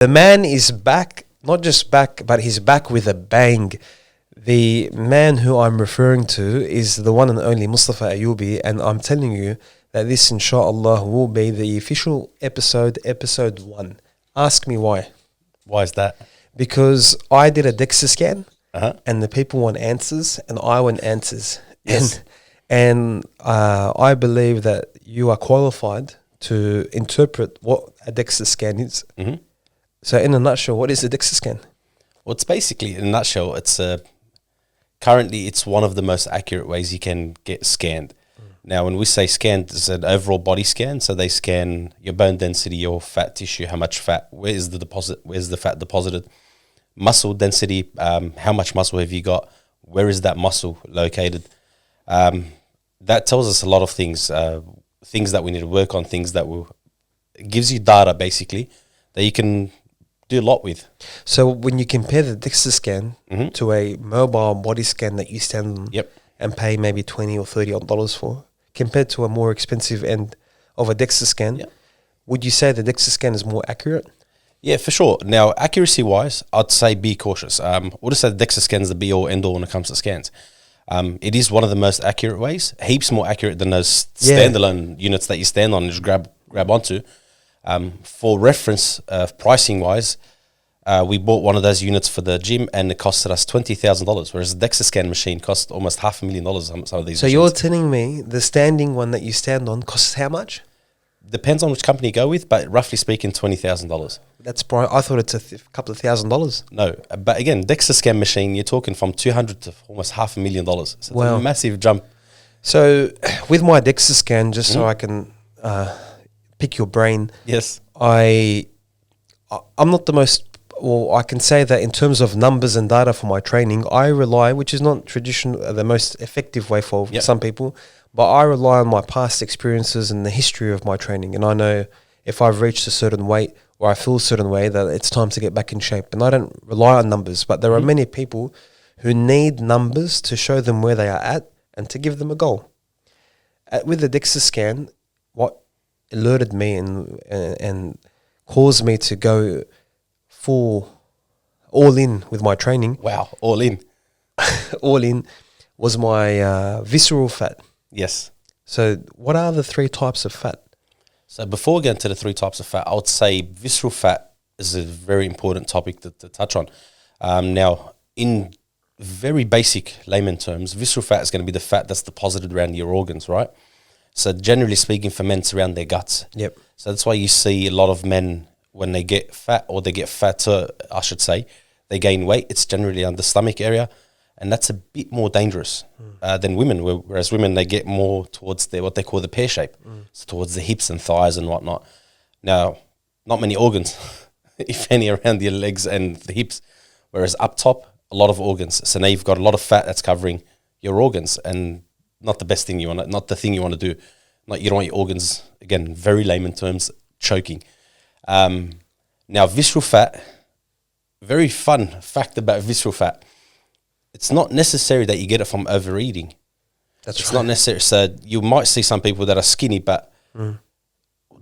The man is back, not just back, but he's back with a bang. The man who I'm referring to is the one and only Mustapha Ayoubi, and I'm telling you that this, inshallah, will be the official episode 1. Ask me why. Why is that? Because I did a DEXA scan, Uh-huh. and the people want answers, and I want answers. Yes. And I believe that you are qualified to interpret what a DEXA scan is. Mm-hmm. So in a nutshell, what is a DEXA scan? Well, it's basically, in a nutshell, it's currently it's one of the most accurate ways you can get scanned. Now, when we say scanned, it's an overall body scan. So they scan your bone density, your fat tissue, how much fat, where's the fat deposited, muscle density, how much muscle have you got, where is that muscle located. That tells us a lot of things, things that we need to work on, things that it gives you data basically that you can do a lot with. So when you compare the DEXA scan Mm-hmm. to a mobile body scan that you stand on Yep. and pay maybe $20 or $30 for, compared to a more expensive end of a DEXA scan, Yep. would you say the DEXA scan is more accurate? Yeah, for sure. Now, accuracy-wise, I'd say be cautious. I would say the DEXA scan is the be-all, end-all when it comes to scans. It is one of the most accurate ways, heaps more accurate than those standalone units that you stand on and just grab onto. For reference, pricing-wise, we bought one of those units for the gym and it costed us $20,000, whereas the DEXA scan machine cost almost $500,000 on some of these So machines. you're telling me the standing one that you stand on costs how much? Depends on which company you go with, but roughly speaking, $20,000. That's I thought it's a couple of $1,000s. No, but again, DEXA scan machine, you're talking from $200,000 to almost $500,000. So it's Wow. a massive jump. So with my DEXA scan, just so I can pick your brain, Yes. I'm not the most, well, I can say that in terms of numbers and data for my training, I rely, which is not the most effective way for Yep. some people, but I rely on my past experiences and the history of my training. And I know if I've reached a certain weight or I feel a certain way that it's time to get back in shape. And I don't rely on numbers, but there are many people who need numbers to show them where they are at and to give them a goal. With the DEXA scan, what alerted me and caused me to go all in with my training, Wow, all in. all in, was my visceral fat. Yes. So what are the 3 types of fat? So before we get into the 3 types of fat, I would say visceral fat is a very important topic to touch on. Now, in very basic layman terms, visceral fat is going to be the fat that's deposited around your organs, right? So generally speaking, for men, it's around their guts. Yep. So that's why you see a lot of men, when they get fat, or they get fatter, I should say, they gain weight, it's generally on the stomach area. And that's a bit more dangerous than women, whereas women, they get more towards what they call the pear shape, so towards the hips and thighs and whatnot. Now, not many organs, if any, around your legs and the hips, whereas up top, a lot of organs. So now you've got a lot of fat that's covering your organs, and not the best thing not the thing you want to do. You don't want your organs, again, very layman terms, choking. Now, visceral fat, very fun fact about visceral fat. It's not necessary that you get it from overeating. It's not necessary. So you might see some people that are skinny, but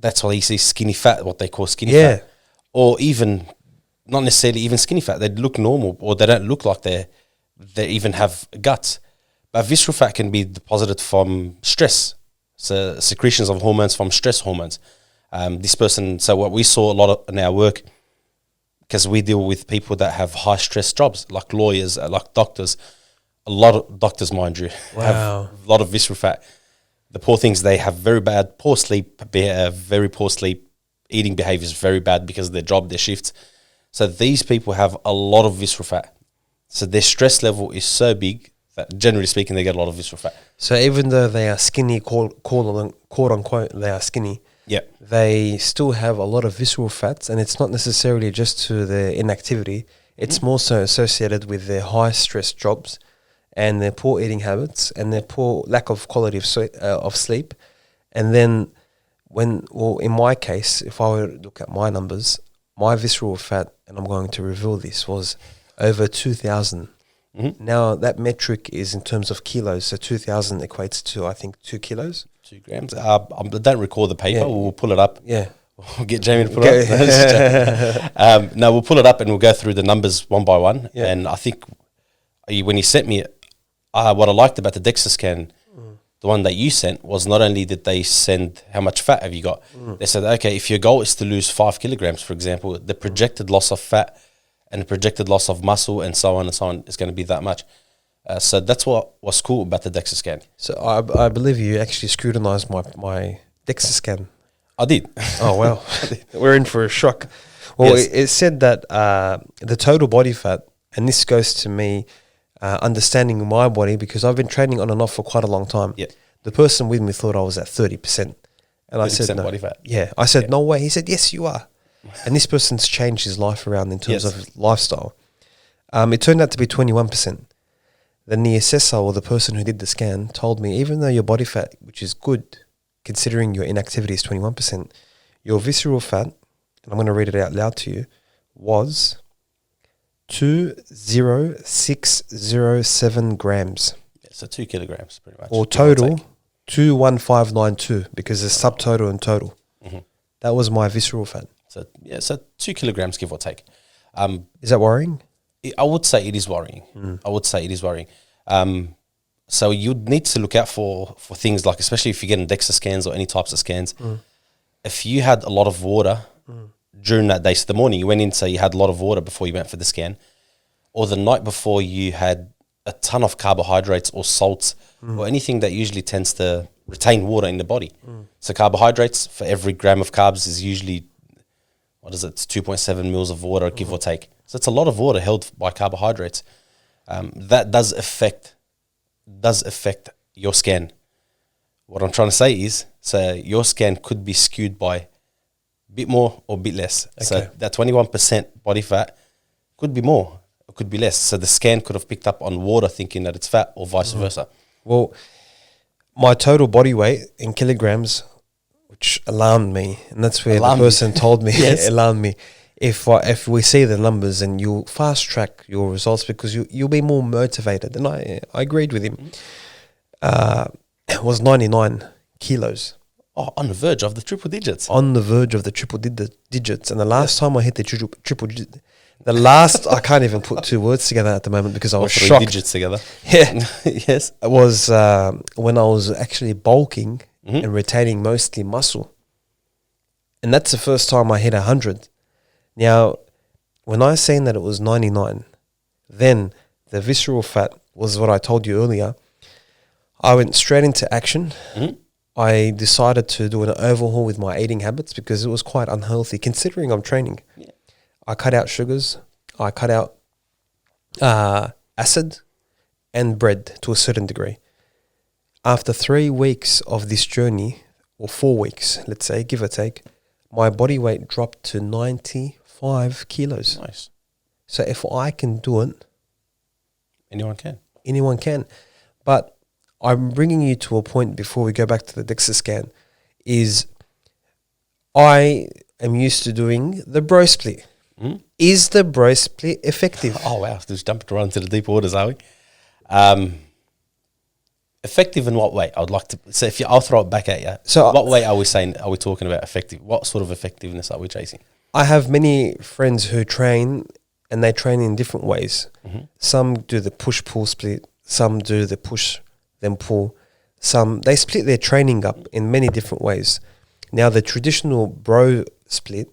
that's why you see skinny fat, what they call skinny fat. Or even, not necessarily even skinny fat. They look normal, or they don't look like they even have guts. But visceral fat can be deposited from stress. So secretions of hormones from stress hormones. So what we saw a lot of in our work, because we deal with people that have high stress jobs, like lawyers, like doctors. A lot of doctors, mind you, have a lot of visceral fat. The poor things, they have poor sleep, very poor sleep, eating behaviors very bad because of their job, their shifts. So these people have a lot of visceral fat. So their stress level is so big that, generally speaking, they get a lot of visceral fat. So even though they are skinny, quote unquote, they are skinny, Yeah. they still have a lot of visceral fats, and it's not necessarily just to their inactivity. It's more so associated with their high stress jobs and their poor eating habits and their poor lack of quality of sleep. And then in my case, if I were to look at my numbers, my visceral fat, and I'm going to reveal this, was over 2,000. Now that metric is in terms of kilos. So 2,000 equates to, I think, 2 kilos. 2 grams. I don't recall the paper. Yeah. We'll pull it up. Yeah. We'll get Jamie to put it up. No, just joking. No, we'll pull it up and we'll go through the numbers one by one. Yeah. And I think when you sent me it, what I liked about the DEXA scan, the one that you sent, was not only did they send how much fat have you got, they said, okay, if your goal is to lose 5 kilograms, for example, the projected loss of fat and the projected loss of muscle and so on is going to be that much. So that's what was cool about the DEXA scan. So I believe you actually scrutinized my DEXA scan. I did. Oh, wow. We're in for a shock. Well, Yes. it said that the total body fat, and this goes to me understanding my body, because I've been training on and off for quite a long time. Yeah. The person with me thought I was at 30%. And I said, no. Body fat. Yeah. I said, no way. He said, yes, you are. And this person's changed his life around in terms of lifestyle. It turned out to be 21%. Then the assessor, or the person who did the scan, told me, even though your body fat, which is good, considering your inactivity is 21%, your visceral fat, and I'm going to read it out loud to you, was 20607 grams. Yeah, so 2 kilograms, pretty much. Or total 21592, because there's subtotal and total. That was my visceral fat. So 2 kilograms, give or take. Is that worrying? I would say it is worrying. I would say it is worrying. So you'd need to look out for things like, especially if you're getting DEXA scans or any types of scans, if you had a lot of water during that day, so the morning you went in, say you had a lot of water before you went for the scan, or the night before you had a ton of carbohydrates or salts or anything that usually tends to retain water in the body. So carbohydrates, for every gram of carbs is usually, what is it, it's 2.7 mils of water, give or take. So it's a lot of water held by carbohydrates. That does affect your scan. What I'm trying to say is, so your scan could be skewed by a bit more or a bit less. Okay. So that 21% body fat could be more, it could be less. So the scan could have picked up on water thinking that it's fat, or vice versa. Well, my total body weight in kilograms, which alarmed me, and that's where the person told me, alarmed me. If we see the numbers, and you'll fast track your results, because you'll be more motivated. And I agreed with him. It was 99 kilos. Oh, on the verge of the triple digits. On the verge of the triple digits. And the last time I hit the triple digit, the last, I can't even put two words together at the moment because I was three shocked. Digits together. Yeah. Yes. It was when I was actually bulking and retaining mostly muscle. And that's the first time I hit 100. Now, when I seen that it was 99, then the visceral fat was what I told you earlier. I went straight into action. I decided to do an overhaul with my eating habits because it was quite unhealthy considering I'm training. Yeah. I cut out sugars. I cut out acid and bread to a certain degree. After 3 weeks of this journey, or 4 weeks, let's say, give or take, my body weight dropped to 95 kilos. Nice. So if I can do it, anyone can. Anyone can. But I'm bringing you to a point before we go back to the DEXA scan, is I am used to doing the bro split. Is the bro split effective? Oh, wow. Just jumping around to the deep waters, are we? Effective in what way? I would like to. So I'll throw it back at you. So what way are we talking about effective? What sort of effectiveness are we chasing? I have many friends who train, and they train in different ways. Some do the push-pull split. Some do the push, then pull. Some, they split their training up in many different ways. Now, the traditional bro split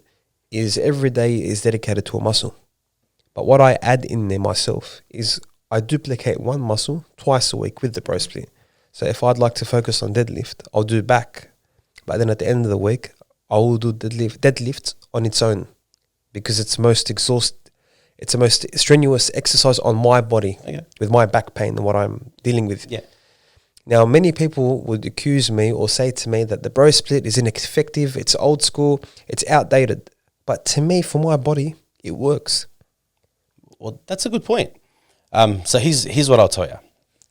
is every day is dedicated to a muscle. But what I add in there myself is I duplicate one muscle twice a week with the bro split. So if I'd like to focus on deadlift, I'll do back. But then at the end of the week, I will do deadlift on its own, because it's it's the most strenuous exercise on my body with my back pain and what I'm dealing with. Yeah. Now, many people would accuse me or say to me that the bro split is ineffective, it's old school, it's outdated. But to me, for my body, it works. Well, that's a good point. So here's what I'll tell you.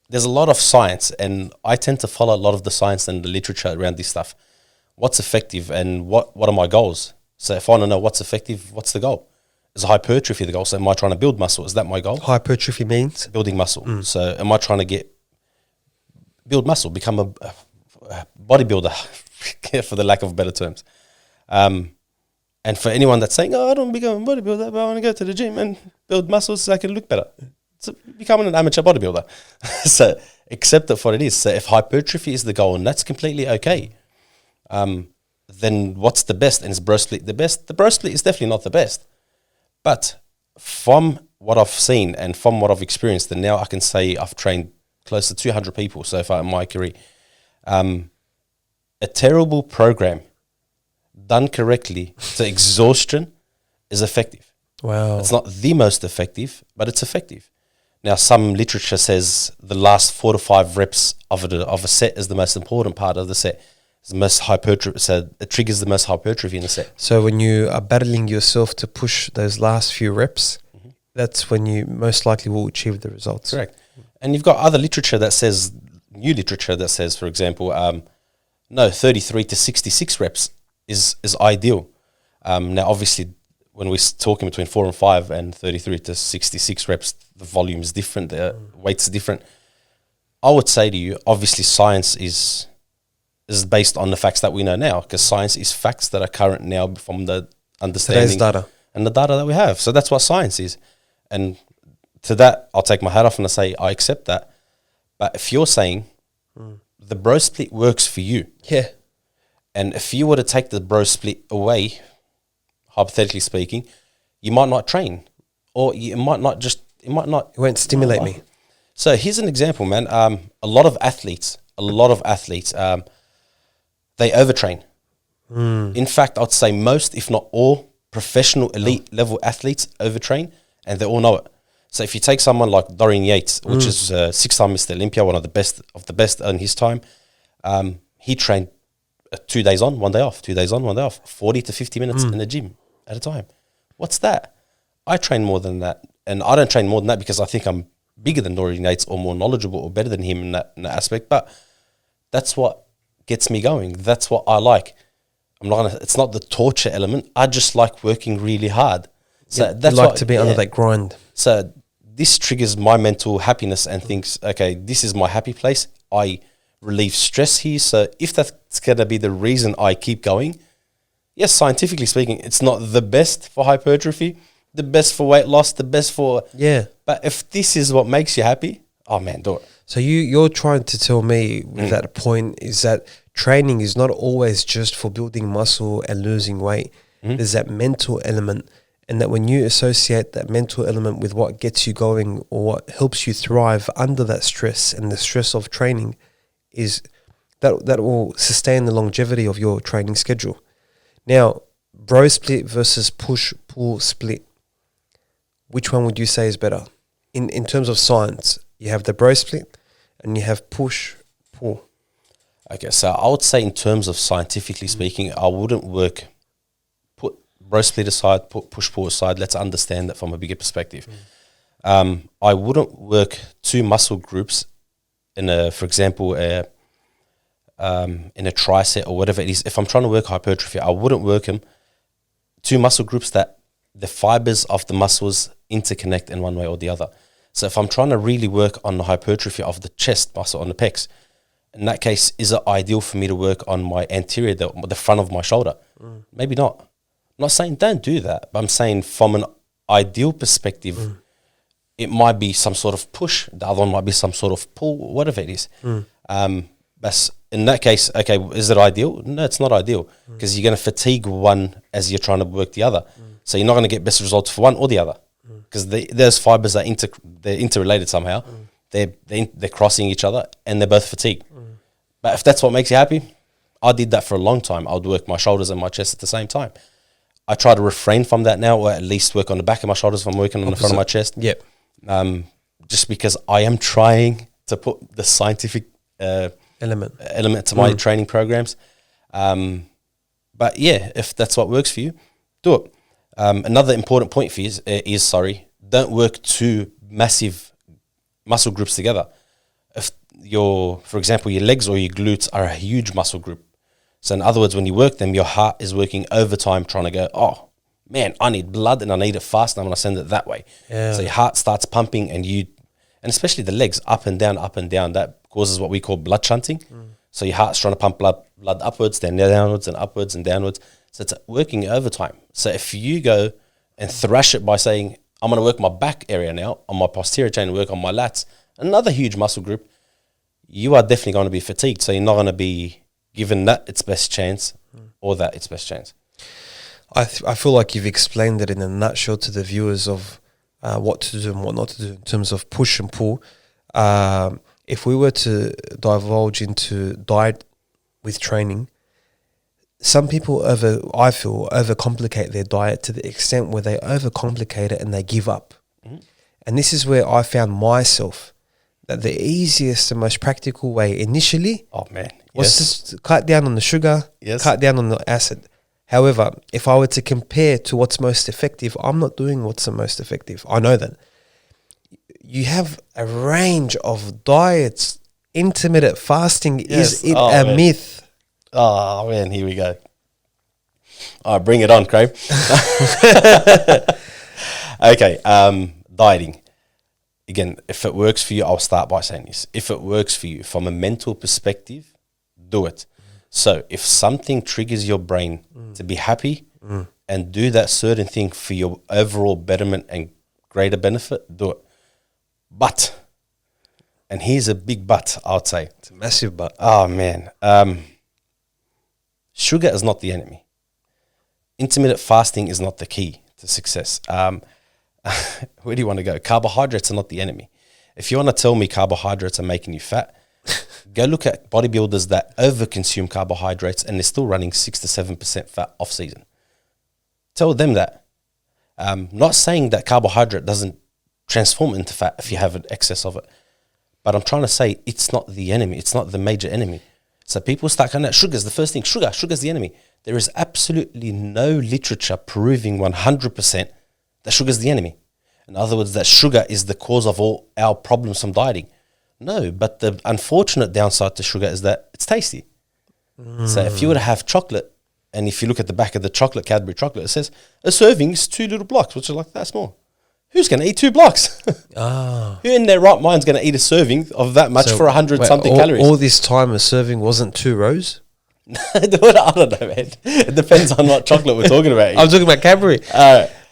There's a lot of science, and I tend to follow a lot of the science and the literature around this stuff. What's effective and what are my goals? So if I want to know what's effective, what's the goal? Is hypertrophy the goal? So am I trying to build muscle? Is that my goal? Hypertrophy means? Building muscle. So am I trying to build muscle, become a bodybuilder, for the lack of better terms? And for anyone that's saying, oh, I don't become a bodybuilder, but I want to go to the gym and build muscles so I can look better. It's becoming an amateur bodybuilder. So accept it for what it is. So if hypertrophy is the goal, and that's completely okay, then what's the best? And is bro split the best? The bro split is definitely not the best. But from what I've seen and from what I've experienced, and now I can say I've trained close to 200 people so far in my career, a terrible program done correctly to exhaustion is effective. Wow. It's not the most effective, but it's effective. Now, some literature says the last 4 to 5 reps of a set is the most important part of the set. It's the most hypertrophy, so it triggers the most hypertrophy in the set. So when you are battling yourself to push those last few reps, that's when you most likely will achieve the results. Correct. And you've got other literature that says, new literature that says, for example, 33 to 66 reps is ideal. Now, obviously, when we're talking between 4 and 5 and 33 to 66 reps, the volume is different, the weights are different. I would say to you, obviously, science is based on the facts that we know now, because science is facts that are current now from the understanding. Today's data. And the data that we have. So that's what science is. And to that, I'll take my hat off and I say, I accept that. But if you're saying the bro split works for you, Yeah. and if you were to take the bro split away, hypothetically speaking, you might not train, or it might not. It won't stimulate me. So here's an example, man. A lot of athletes, they overtrain. In fact, I'd say most, if not all, professional elite level athletes overtrain, and they all know it. So if you take someone like Dorian Yates, which is 6-time Mr. Olympia, one of the best in his time, he trained 2 days on, 1 day off, 2 days on, 1 day off, 40 to 50 minutes in the gym at a time. What's that? I train more than that. And I don't train more than that because I think I'm bigger than Dorian Yates or more knowledgeable or better than him in that aspect. But that's what gets me going. That's what I like. It's not the torture element. I just like working really hard. So that's you like to be under that grind. So this triggers my mental happiness and thinks, okay, this is my happy place. I relieve stress here. So if that's going to be the reason I keep going, yes, scientifically speaking, it's not the best for hypertrophy, the best for weight loss, the best for... Yeah. But if this is what makes you happy, oh man, do it. So you're trying to tell me with that point is that training is not always just for building muscle and losing weight. There's that mental element, and that when you associate that mental element with what gets you going or what helps you thrive under that stress and the stress of training, is that will sustain the longevity of your training schedule. Now, bro split versus push-pull split, which one would you say is better? In terms of science, you have the bro split and you have push-pull. Okay, so I would say in terms of scientifically speaking, I wouldn't put bro split aside, put push-pull aside. Let's understand that from a bigger perspective. I wouldn't work 2 muscle groups for example, in a tricep or whatever it is. If I'm trying to work hypertrophy, I wouldn't work them 2 muscle groups that the fibers of the muscles interconnect in one way or the other. So if I'm trying to really work on the hypertrophy of the chest muscle on the pecs, in that case, is it ideal for me to work on my anterior, the front of my shoulder? Maybe not. I'm not saying don't do that, but I'm saying from an ideal perspective, it might be some sort of push, the other one might be some sort of pull, whatever it is. But in that case, okay, is it ideal? No, it's not ideal, because you're going to fatigue one as you're trying to work the other. So you're not going to get best results for one or the other, because those fibers are they're interrelated somehow. They're crossing each other and they're both fatigued. But if that's what makes you happy, I did that for a long time. I would work my shoulders and my chest at the same time. I try to refrain from that now, or at least work on the back of my shoulders if I'm working on the front of my chest. Yep. Just because I am trying to put the scientific element to my training programs. But yeah, if that's what works for you, do it. Another important point for you is don't work 2 massive muscle groups together. If for example, your legs or your glutes are a huge muscle group. So in other words, when you work them, your heart is working overtime trying to go, oh man, I need blood and I need it fast and I'm going to send it that way. Yeah. So your heart starts pumping and especially the legs up and down, that causes what we call blood shunting. So your heart's trying to pump blood upwards, then downwards and upwards and downwards. So it's working overtime. So if you go and thrash it by saying, I'm going to work my back area now, on my posterior chain, work on my lats, another huge muscle group, you are definitely going to be fatigued. So you're not going to be given that its best chance or that its best chance. I feel like you've explained it in a nutshell to the viewers of what to do and what not to do in terms of push and pull. If we were to divulge into diet with training, some people I feel overcomplicate their diet to the extent where they overcomplicate it and they give up. Mm-hmm. And this is where I found myself that the easiest and most practical way initially was just cut down on the sugar, cut down on the acid. However, if I were to compare to what's most effective, I'm not doing what's the most effective. I know that. You have a range of diets. Intermittent fasting, is it a myth? Oh, man, here we go. All right, bring it on, Craig. Okay, dieting. Again, if it works for you, I'll start by saying this. If it works for you from a mental perspective, do it. So if something triggers your brain to be happy and do that certain thing for your overall betterment and greater benefit, do it. But, and here's a big but, I would say. It's a massive but. Oh, man. Sugar is not the enemy. Intermittent fasting is not the key to success. Where do you want to go? Carbohydrates are not the enemy. If you want to tell me carbohydrates are making you fat, go look at bodybuilders that overconsume carbohydrates and they're still running 6 to 7% fat off season. Tell them that. Not saying that carbohydrate doesn't transform into fat if you have an excess of it. But I'm trying to say it's not the enemy. It's not the major enemy. So people start going, sugar's the first thing. Sugar's the enemy. There is absolutely no literature proving 100% that sugar's the enemy. In other words, that sugar is the cause of all our problems from dieting. No, but the unfortunate downside to sugar is that it's tasty. So if you were to have chocolate, and if you look at the back of the chocolate, Cadbury chocolate, it says a serving is 2 little blocks, which is like that small. Who's going to eat 2 blocks? Who in their right mind is going to eat a serving of that much for 100-something calories? All this time a serving wasn't 2 rows? I don't know, man. It depends on what chocolate we're talking about. I'm talking about Cadbury.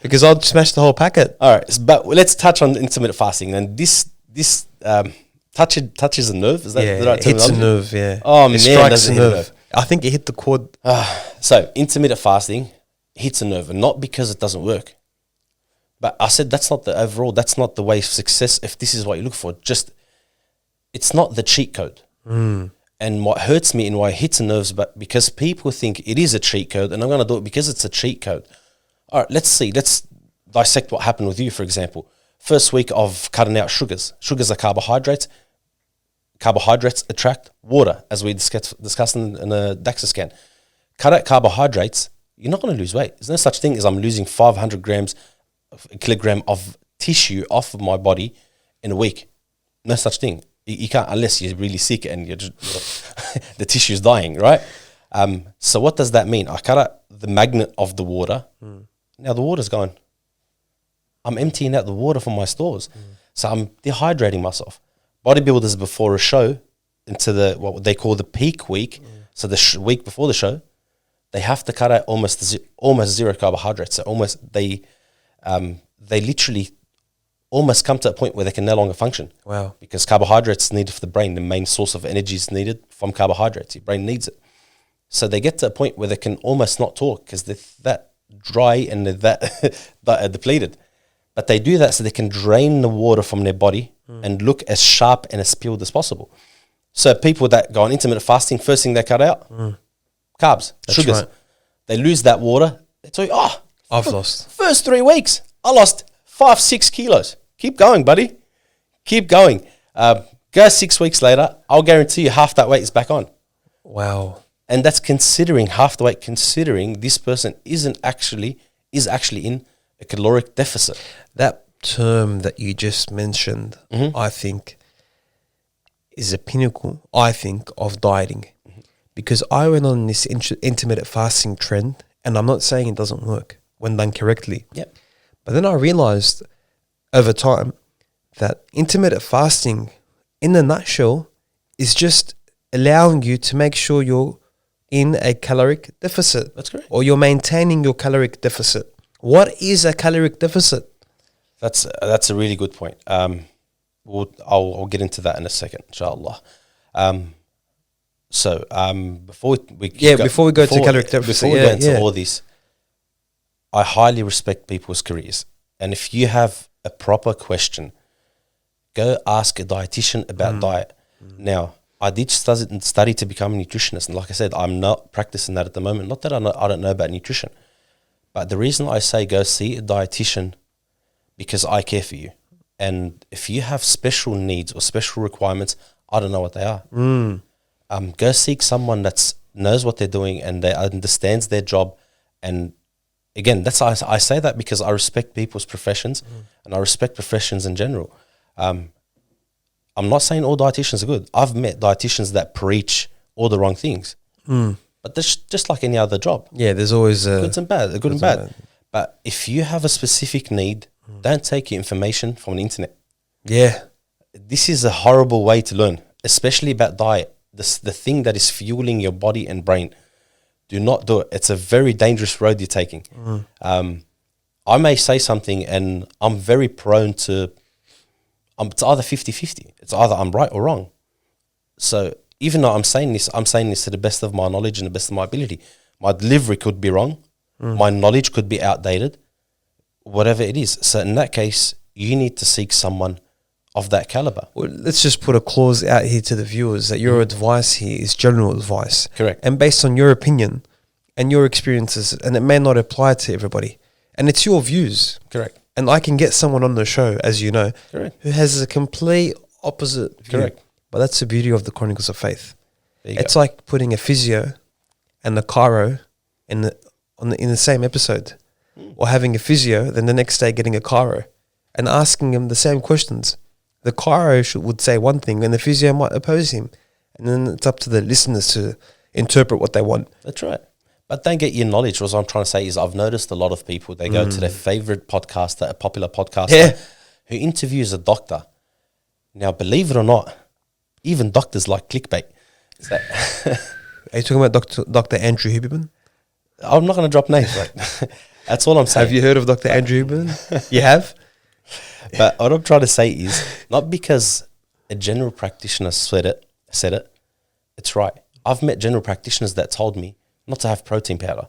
Because I'd smash the whole packet. All right, but let's touch on intermittent fasting. And this touches a nerve. Is that the right terminology? It hits a nerve, yeah. Oh, it strikes a nerve. I think it hit the chord. So intermittent fasting hits a nerve, and not because it doesn't work. But I said that's not the overall, that's not the way of success. If this is what you look for, it's not the cheat code. And what hurts me and why it hits the nerves, but because people think it is a cheat code, and I'm going to do it because it's a cheat code. All right, let's dissect what happened with you, for example. First week of cutting out sugars. Sugars are carbohydrates. Carbohydrates attract water, as we discussed in a DAXA scan. Cut out carbohydrates, you're not going to lose weight. There's no such thing as I'm losing 500 grams, a kilogram of tissue off of my body in a week. No such thing. You can't, unless you're really sick and you're just, the tissue's dying, right? So what does that mean? I cut out the magnet of the water. Now the water's gone. I'm emptying out the water from my stores. So I'm dehydrating myself. Bodybuilders before a show, into what they call the peak week, so the week before the show, they have to cut out almost zero carbohydrates. So they literally almost come to a point where they can no longer function. Wow. Because carbohydrates needed for the brain. The main source of energy is needed from carbohydrates. Your brain needs it. So they get to a point where they can almost not talk because they're that dry and they're that depleted. But they do that so they can drain the water from their body and look as sharp and as peeled as possible. So people that go on intermittent fasting, first thing they cut out, carbs, sugars. Right. They lose that water. They tell you, I've lost. First 3 weeks, I lost 5-6 kilos. Keep going, buddy. Keep going. Go 6 weeks later, I'll guarantee you half that weight is back on. Wow. And that's considering half the weight, considering this person is actually in a caloric deficit. That term that you just mentioned, I think, is a pinnacle, of dieting. Because I went on this intermittent fasting trend, and I'm not saying it doesn't work when done correctly. Yep. But then I realized over time that intermittent fasting, in a nutshell, is just allowing you to make sure you're in a caloric deficit. That's correct. Or you're maintaining your caloric deficit. What is a caloric deficit? That's a really good point. I'll get into that in a second, inshallah. Before we go to caloric deficit, before we go into all this, I highly respect people's careers, and if you have a proper question, go ask a dietitian about diet. Now, I did study to become a nutritionist, and like I said, I'm not practicing that at the moment. Not that I don't know about nutrition, but the reason I say go see a dietitian, because I care for you. And if you have special needs or special requirements, I don't know what they are. Go seek someone that knows what they're doing and they understands their job. And again, I say that because I respect people's professions and I respect professions in general. I'm not saying all dietitians are good. I've met dietitians that preach all the wrong things. But that's just like any other job. Yeah, there's always good and bad. But if you have a specific need, don't take your information from the internet. Yeah. This is a horrible way to learn, especially about diet. The thing that is fueling your body and brain. Do not do it. It's a very dangerous road you're taking. I may say something and I'm very prone to, it's either 50-50. It's either I'm right or wrong. So even though I'm saying this to the best of my knowledge and the best of my ability. My delivery could be wrong. My knowledge could be outdated. Whatever it is. So in that case, you need to seek someone of that caliber. Well, let's just put a clause out here to the viewers that your advice here is general advice. Correct. And based on your opinion and your experiences, and it may not apply to everybody. And it's your views. Correct. And I can get someone on the show, as you know, correct, who has a complete opposite view. Correct. But that's the beauty of the Chronicles of Faith. It's go. like putting a physio and the chiro in the same episode. Or having a physio, then the next day getting a chiro and asking him the same questions. The chiro would say one thing and the physio might oppose him. And then it's up to the listeners to interpret what they want. That's right. But don't get your knowledge. What I'm trying to say is I've noticed a lot of people, they go to their favorite podcaster, a popular podcaster, who interviews a doctor. Now, believe it or not, even doctors like clickbait. So are you talking about Dr. Andrew Huberman? I'm not going to drop names. Like, that's all I'm saying. Have you heard of Dr. Andrew Huberman? You have? But what I'm trying to say is not because a general practitioner said it, it's right. I've met general practitioners that told me not to have protein powder.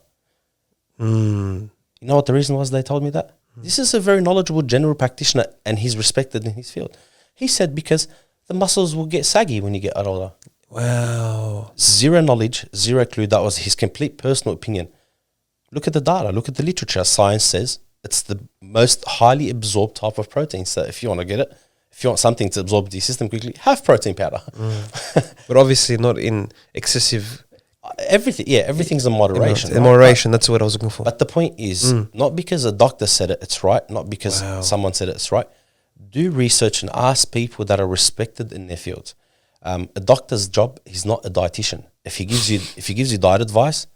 You know what the reason was they told me that? This is a very knowledgeable general practitioner and he's respected in his field. He said because the muscles will get saggy when you get older. Wow. Zero knowledge, zero clue. That was his complete personal opinion. Look at the data. Look at the literature. Science says it's the most highly absorbed type of protein. So if you want to get it, if you want something to absorb into your system quickly, have protein powder. But obviously not in excessive... Everything's in moderation. In moderation, that's what I was looking for. But the point is, not because a doctor said it, it's right. Not because someone said it, it's right. Do research and ask people that are respected in their fields. A doctor's job is not a dietitian. If he gives you diet advice,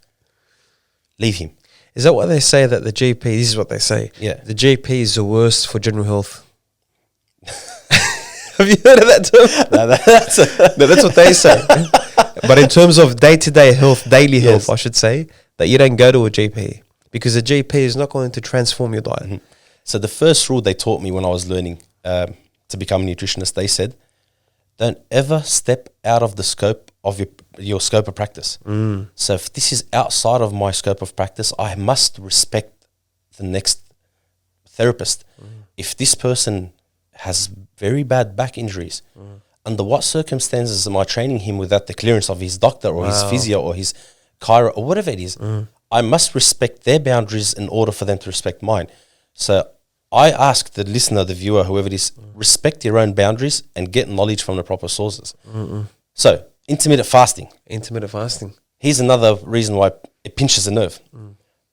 leave him. Is that what they say, that the GP, this is what they say, the GP is the worst for general health? Have you heard of that term? No, that's what they say. But in terms of day-to-day health, daily health, I should say, that you don't go to a GP because a GP is not going to transform your diet. So the first rule they taught me when I was learning to become a nutritionist, they said, don't ever step out of the scope of your scope of practice. So if this is outside of my scope of practice, I must respect the next therapist. If this person has very bad back injuries, under what circumstances am I training him without the clearance of his doctor or his physio or his chiro or whatever it is? I must respect their boundaries in order for them to respect mine. So I ask the listener, the viewer, whoever it is, respect your own boundaries and get knowledge from the proper sources. So, intermittent fasting. Intermittent fasting. Here's another reason why it pinches a nerve.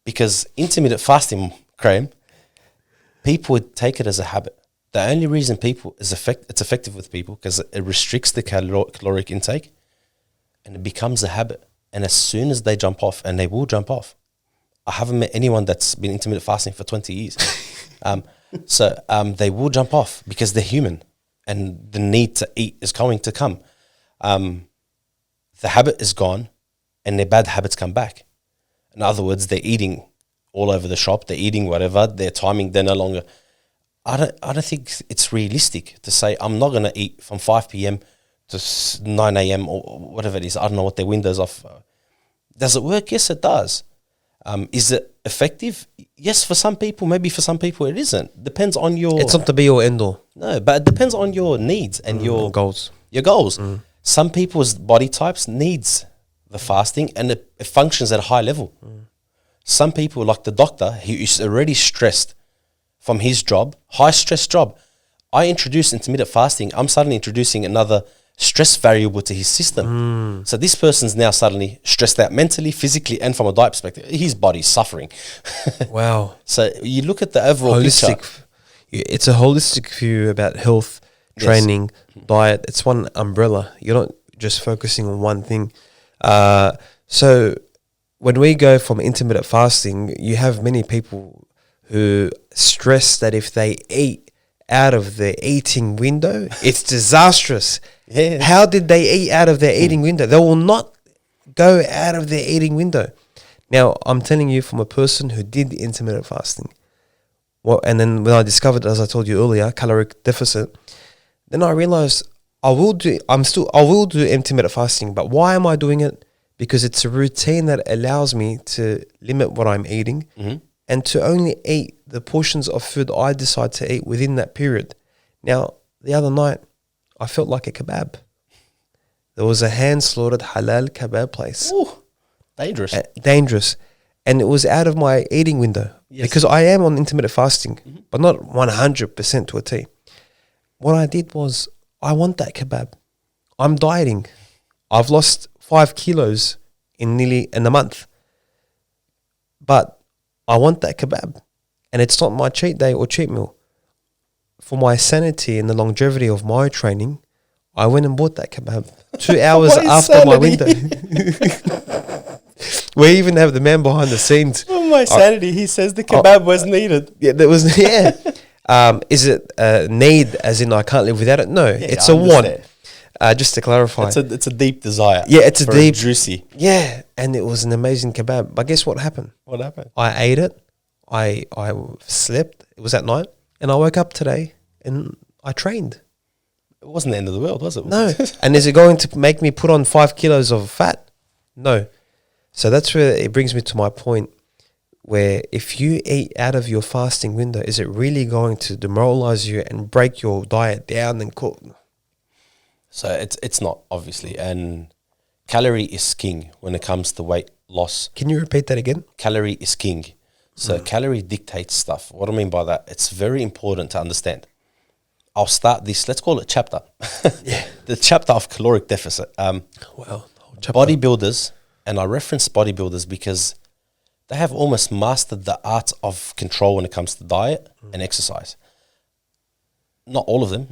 Because intermittent fasting, Graham, people would take it as a habit. The only reason it's effective with people because it restricts the caloric intake and it becomes a habit. And as soon as they jump off, and they will jump off, I haven't met anyone that's been intermittent fasting for 20 years. They will jump off because they're human and the need to eat is going to come. The habit is gone and their bad habits come back. In other words, they're eating all over the shop, they're eating whatever, they're timing, they're no longer. I don't think it's realistic to say I'm not going to eat from 5 p.m. to 9 a.m. or whatever it is. I don't know what their windows are. Does it work? Yes, it does. Is it effective? Yes, for some people. Maybe for some people it isn't. Depends on your... It's not the be or end all. No, but it depends on your needs and your goals. Your goals. Some people's body types needs the fasting, and it functions at a high level. Some people, like the doctor, he is already stressed from his job, high stress job. I introduce intermittent fasting. I'm suddenly introducing another stress variable to his system. So this person's now suddenly stressed out mentally, physically, and from a diet perspective. His body's suffering. Wow. So you look at the overall picture. It's a holistic view about health, training, diet. It's one umbrella. You're not just focusing on one thing. So when we go from intermittent fasting, you have many people who stress that if they eat out of their eating window, it's disastrous. Yeah. How did they eat out of their eating window? They will not go out of their eating window. Now, I'm telling you from a person who did intermittent fasting. Well, and then when I discovered, as I told you earlier, caloric deficit, then I realized I will do intermittent fasting. But why am I doing it? Because it's a routine that allows me to limit what I'm eating and to only eat the portions of food I decide to eat within that period. Now, the other night, I felt like a kebab. There was a hand-slaughtered halal kebab place. Ooh, dangerous. Dangerous. And it was out of my eating window because I am on intermittent fasting, but not 100% to a T. What I did was, I want that kebab. I'm dieting. I've lost 5 kilos in a month. But I want that kebab. And it's not my cheat day or cheat meal. For my sanity and the longevity of my training, I went and bought that kebab 2 hours after my window. We even have the man behind the scenes. Oh, my sanity. He says the kebab was needed. Yeah, that was, yeah. Is it a need as in I can't live without it? No, it's a want. Just to clarify. It's a deep desire. Yeah, it's a deep. Juicy. Yeah, and it was an amazing kebab. But guess what happened? What happened? I ate it. I slept. It was at night. And I woke up today and I trained. It wasn't the end of the world, was it? No. And is it going to make me put on 5 kilos of fat? No. So that's where it brings me to my point where if you eat out of your fasting window, is it really going to demoralize you and break your diet down and cook? So it's not, obviously. And calorie is king when it comes to weight loss. Can you repeat that again? Calorie is king. So calorie dictates stuff. What I mean by that, it's very important to understand. I'll start this, let's call it chapter. The chapter of caloric deficit. Wow. Bodybuilders, and I reference bodybuilders because they have almost mastered the art of control when it comes to diet and exercise. Not all of them,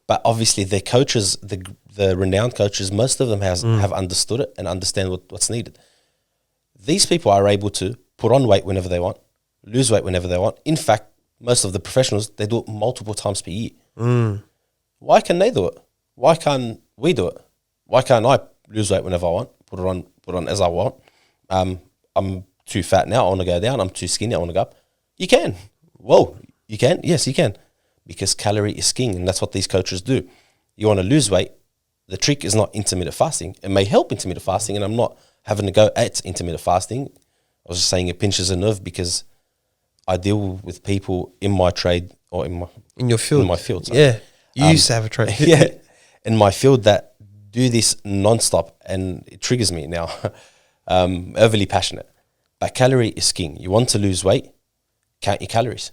but obviously their coaches, the renowned coaches, most of them have understood it and understand what's needed. These people are able to put on weight whenever they want, lose weight whenever they want. In fact, most of the professionals, they do it multiple times per year. Why can they do it? Why can't we do it? Why can't I lose weight whenever I want, put it on as I want? I'm too fat now, I want to go down. I'm too skinny, I want to go up. You can. Whoa, you can? Yes, you can. Because calorie is king, and that's what these coaches do. You want to lose weight, the trick is not intermittent fasting. It may help intermittent fasting, and I'm not having to go at intermittent fasting. I was just saying it pinches a nerve because I deal with people in my trade or in your field. In my field, sorry. Yeah, you used to have a trade. Yeah, in my field that do this nonstop, and it triggers me now. Overly passionate, but calorie is king. You want to lose weight, count your calories.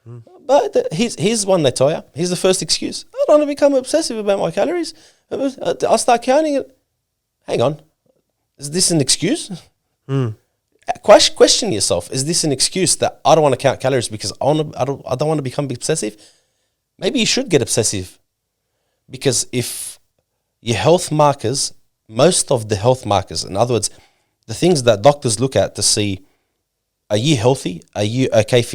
But here's one they tell you. Here's the first excuse. I don't want to become obsessive about my calories. I'll start counting it. Hang on, is this an excuse? Question yourself. Is this an excuse that I don't want to count calories because I don't want to become obsessive? Maybe you should get obsessive, because if your health markers, most of the health markers, in other words, the things that doctors look at to see, are you healthy? Are you okay for